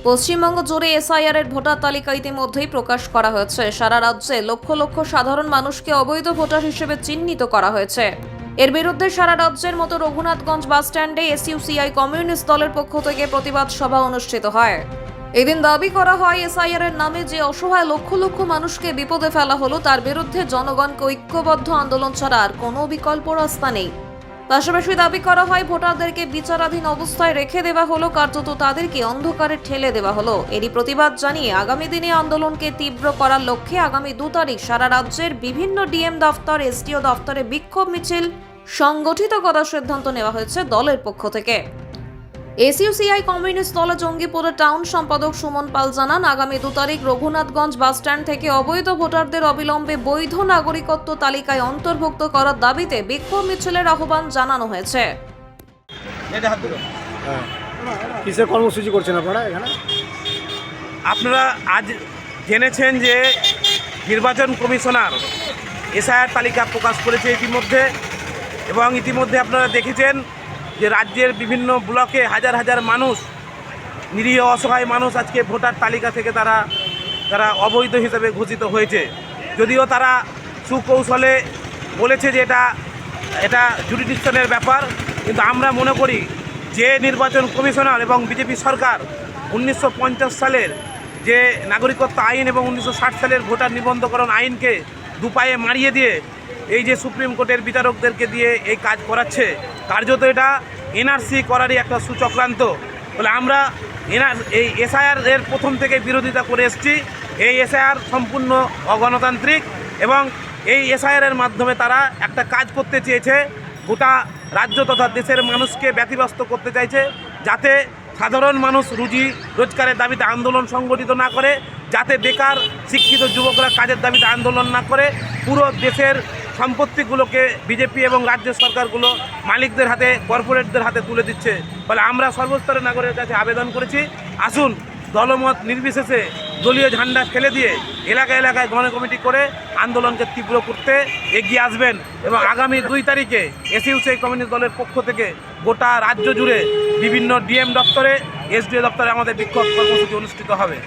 পশ্চিমবঙ্গ জুড়ে এসআইআর এর ভোটার তালিকা ইতিমধ্যেই প্রকাশ করা হয়েছে। সারা রাজ্যে লক্ষ লক্ষ সাধারণ মানুষকে অবৈধ ভোটার হিসেবে চিহ্নিত করা হয়েছে। এর বিরুদ্ধে সারা রাজ্যের মতো রঘুনাথগঞ্জ বাস স্ট্যান্ডে এসইউসিআই কমিউনিস্ট দলের পক্ষ থেকে প্রতিবাদ সভা অনুষ্ঠিত হয়। এদিন দাবি করা হয়, এসআইআর এর নামে যে অসহায় লক্ষ লক্ষ মানুষকে বিপদে ফেলা হলো, তার বিরুদ্ধে জনগণকে ঐক্যবদ্ধ আন্দোলন ছাড়া আর কোনো বিকল্প রাস্তা নেই। পাশাপাশি দাবি করা হয়, ভোটারদেরকে বিচারাধীন অবস্থায় রেখে দেওয়া হলো, কার্যত তাদেরকে অন্ধকারে ঠেলে দেওয়া হলো। এরই প্রতিবাদ জানিয়ে আগামী দিনে আন্দোলনকে তীব্র করার লক্ষ্যে আগামী 2 তারিখ সারা রাজ্যের বিভিন্ন ডিএম দফতর, এসডিও দফতরে বিক্ষোভ মিছিল সংগঠিত করার সিদ্ধান্ত নেওয়া হয়েছে দলের পক্ষ থেকে। এসইউসিআই কমিউনিস্ট দলের জঙ্গিপুরের টাউন সম্পাদক সুমন পাল জানান, আগামী 2 তারিখ রঘুনাথগঞ্জ বাস স্ট্যান্ড থেকে অবৈধ ভোটারদের অবিলম্বে বৈধ নাগরিকত্ব তালিকায় অন্তর্ভুক্ত করার দাবিতে বিক্ষোভ মিছিলের আহ্বান জানানো হয়েছে। কিসের কর্মসূচি করছেন আপনারা এখানে? আপনারা আজ জেনেছেন যে নির্বাচন কমিশনার এসআইআর তালিকা প্রকাশ করেছে ইতিমধ্যে, এবং ইতিমধ্যে আপনারা দেখেছেন যে রাজ্যের বিভিন্ন ব্লকে হাজার হাজার মানুষ, নিরীহ অসহায় মানুষ আজকে ভোটার তালিকা থেকে তারা অবৈধ হিসেবে ঘোষিত হয়েছে। যদিও তারা সুকৌশলে বলেছে যে এটা জুডিশনের ব্যাপার, কিন্তু আমরা মনে করি যে নির্বাচন কমিশনার এবং বিজেপি সরকার 1950 সালের যে নাগরিকত্ব আইন এবং 1960 সালের ভোটার নিবন্ধকরণ আইনকে দুপায়ে মারিয়ে দিয়ে এই যে সুপ্রিম কোর্টের বিচারকদেরকে দিয়ে এই কাজ করাচ্ছে, কার্যত এটা এনআরসি করারই একটা সুচক্রান্ত বলে আমরা এই এসআইআর এর প্রথম থেকে বিরোধিতা করে এসেছি। এই এসআইআর সম্পূর্ণ অগণতান্ত্রিক, এবং এই এসআইআর এর মাধ্যমে তারা একটা কাজ করতে চেয়েছে, গোটা রাজ্য তথা দেশের মানুষকে ব্যতিব্যস্ত করতে চাইছে, যাতে সাধারণ মানুষ রুজি রোজগারের দাবিতে আন্দোলন সংগঠিত না করে, যাতে বেকার শিক্ষিত যুবকরা কাজের দাবিতে আন্দোলন না করে, পুরো দেশের সম্পত্তিগুলোকে বিজেপি এবং রাজ্য সরকারগুলো মালিকদের হাতে, কর্পোরেটদের হাতে তুলে দিচ্ছে। ফলে আমরা সর্বস্তরের নাগরিকের কাছে আবেদন করেছি, আসুন দলমত নির্বিশেষে দলীয় ঝান্ডা ফেলে দিয়ে এলাকায় এলাকায় গণকমিটি করে আন্দোলনকে তীব্র করতে এগিয়ে আসবেন। এবং আগামী 2 তারিখে এসইউসিআই কমিউনিস্ট দলের পক্ষ থেকে গোটা রাজ্য জুড়ে বিভিন্ন ডিএম দপ্তরে, এসডিও দপ্তরে আমাদের বিক্ষোভ কর্মসূচি অনুষ্ঠিত হবে।